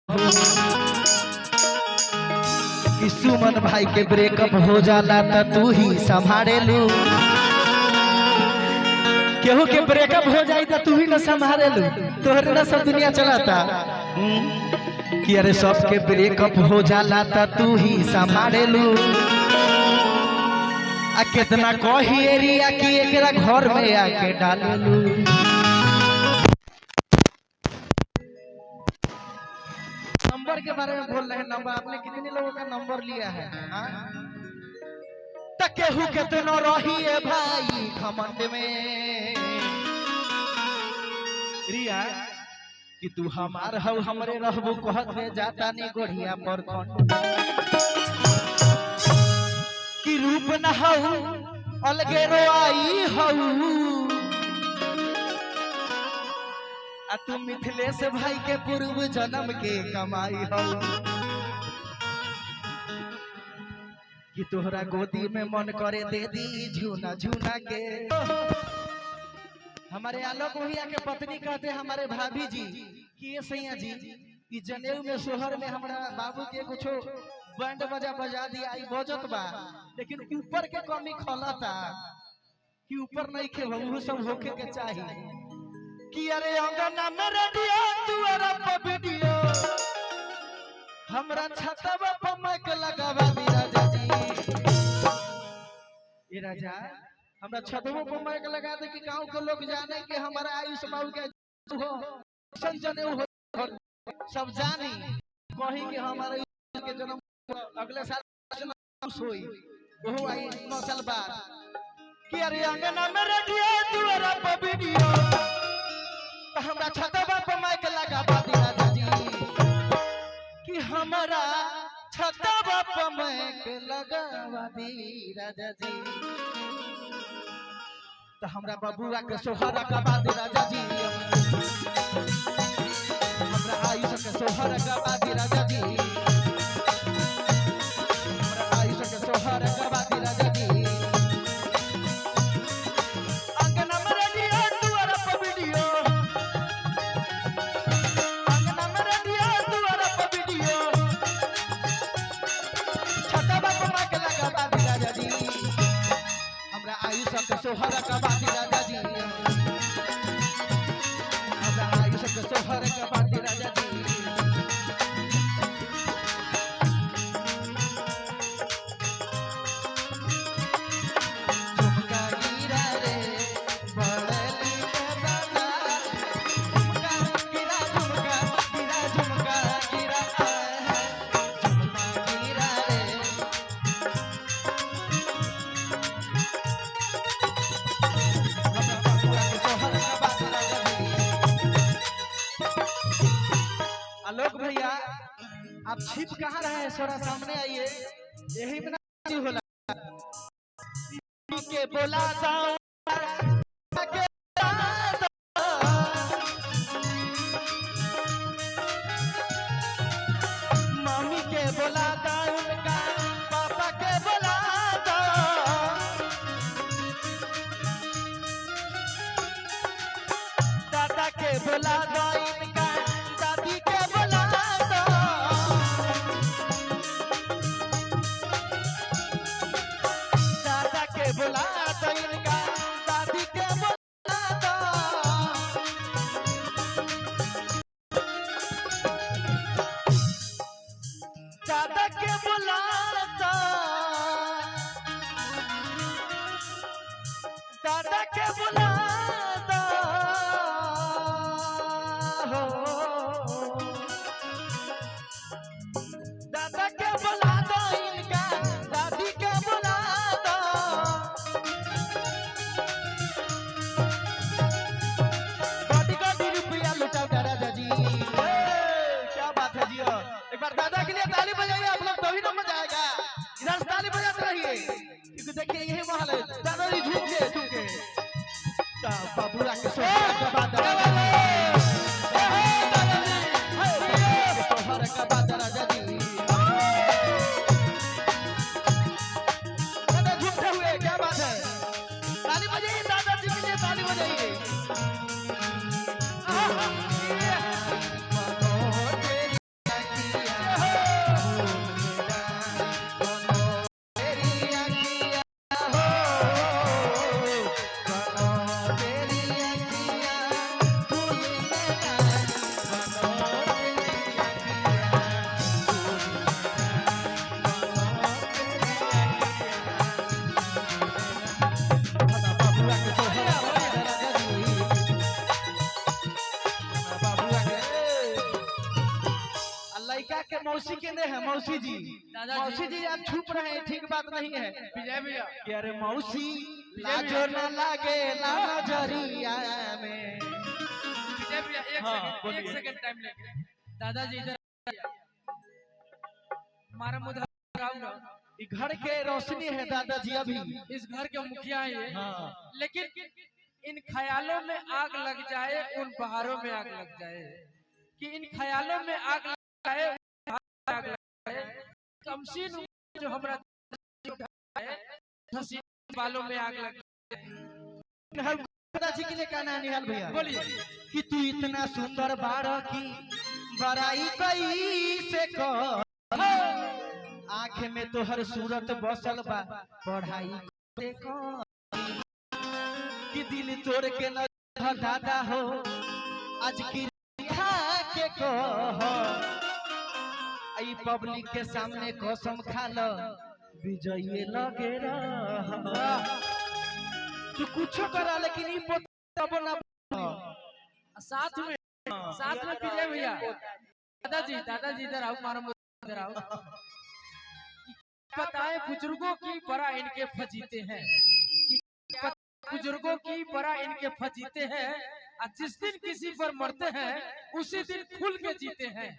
कि सुमन भाई के ब्रेकअप हो जाला त तू ही संभाले लू। केहू के ब्रेकअप हो जाई त तू ही न संभाले लू। तोहरे न सब दुनिया चलाता कि अरे सबके ब्रेकअप हो जाला त तू ही संभाले लू। आ कितना कही एरिया कि एकरा घर में आके डाले लू। नंबर के बारे में बोल रहे हैं। नंबर आपने कितने लोगों का नंबर लिया है? केहू कितनो रही है भाई घमंड में रिया कि तू हमार हव हमरे रहबू कहत में जाता नहीं गोढ़िया पर खंड कि रूप न हऊ अलगे रोआई हऊ। आ तू मिथिलेश भाई के पूर्व जन्म के कमाई हो कि तोहरा गोदी में मन करे दे दी झूना झूना के। हमारे आलोक भैया के पत्नी कहते हमारे भाभी जी कि ये सैया जी कि जनेऊ में सोहर में हमारा बाबू के कुछ बैंड बजा बजा दिया आई बजत बा लेकिन ऊपर के कमी खलता कि ऊपर नहीं खे वो सब होके के चाहिए कि अरे अंगना में रेडियो दुआरा पर वीडियो हमरा छतवा पर माइक लगावा दी राजा जी। ये राजा हमरा छतवा पर माइक लगा दे कि गांव के लोग जाने कि हमारा आयुष बाबू के हो संजने हो सब जानी कही कि हमारे के जन्म अगले साल होई वो आई 9 साल बाद कि अरे अंगना में रेडियो दुआरा पर वीडियो हमरा छतवा पर माइक लगावा दी राजा जी कि हमारा छतवा पर माइक लगावा दी राजा जी। तो हमरा बबुआ के सोहरा गवा दी राजा जी। हमरा आयुष के सोहरा गवा दी राजा जी। हमरा आयुष के सोहरा गवा दी राजा जी। सोहर का बाती राजा जी हमरा आयुष के सोहर का बाती राजा जी। झुमका गिरा रे बड़ली के बाजार झुमका गिरा झुमका गिरा झुमका गिरा झुमका गिरा रे आलोक भैया आप छिप कहाँ रहे हैं? थोड़ा सामने आइए। यही में ना होला के बोला जाओ मम्मी के बोला जाओ उनका पापा के बोला जाओ दादा के बोला जाओ इनका दादी के बोला दो दादा के बोला दो इनका दादी के बोला दो दादा के बोला दो दादा के बोला दो दादा के बोला दो इनका दादी के बोला दो $40 रुपया लुटाओ राजा जी। क्या बात है जी। एक बार दादा के लिए ताली बजाइए आप लोग तभी तो मजा आएगा। इधर ताली बजाते रहिए क्योंकि देखिए यही माहौल है। दादाजी झूम के बाबूरा के सोहर का बात राजा जी झूमते हुए क्या बात है। ताली बजाइए दादाजी के लिए ताली बजाइए। लड़का के मौसी के ने है मौसी जी। मौसी जी आप छुप रहे हैं, ठीक बात नहीं है विजय भैया। कि अरे मौसी लाजो न लागे ना नजरिया में। विजय भैया एक सेकंड टाइम लेके। दादाजी इधर हमारा मुद्दा घर के रोशनी है दादाजी, अभी इस घर के मुखिया है ये। हाँ। लेकिन इन ख्यालों में आग लग जाए, उन बहारों में आग लग जाए, कि इन ख्यालों में आग लग जाए, आग लग जाए। कमसीन जो हमारा बालों में आग लग जाए। दादाजी के लिए कहना निहाल भैया, बोलिए कि तू इतना सुंदर बाड़ा की बड़ाई कई से कर, आँख में तोहर सूरत बसल बा पढ़ाई से कर, कि दिल तोड़ के न दादा हो आज की खा के कह, आई पब्लिक के सामने कसम खा लो विजय लगे रह। तू कुछ करा लेकिन ई बोला साथ में विजय भैया। दादाजी इधर आओ, मारो इधर आओ। बताएं बुजुर्गों की बड़ा इनके फजीते हैं, बुजुर्गों की बड़ा इनके फजीते हैं, और जिस दिन किसी पर मरते हैं उसी दिन खुल के जीते हैं।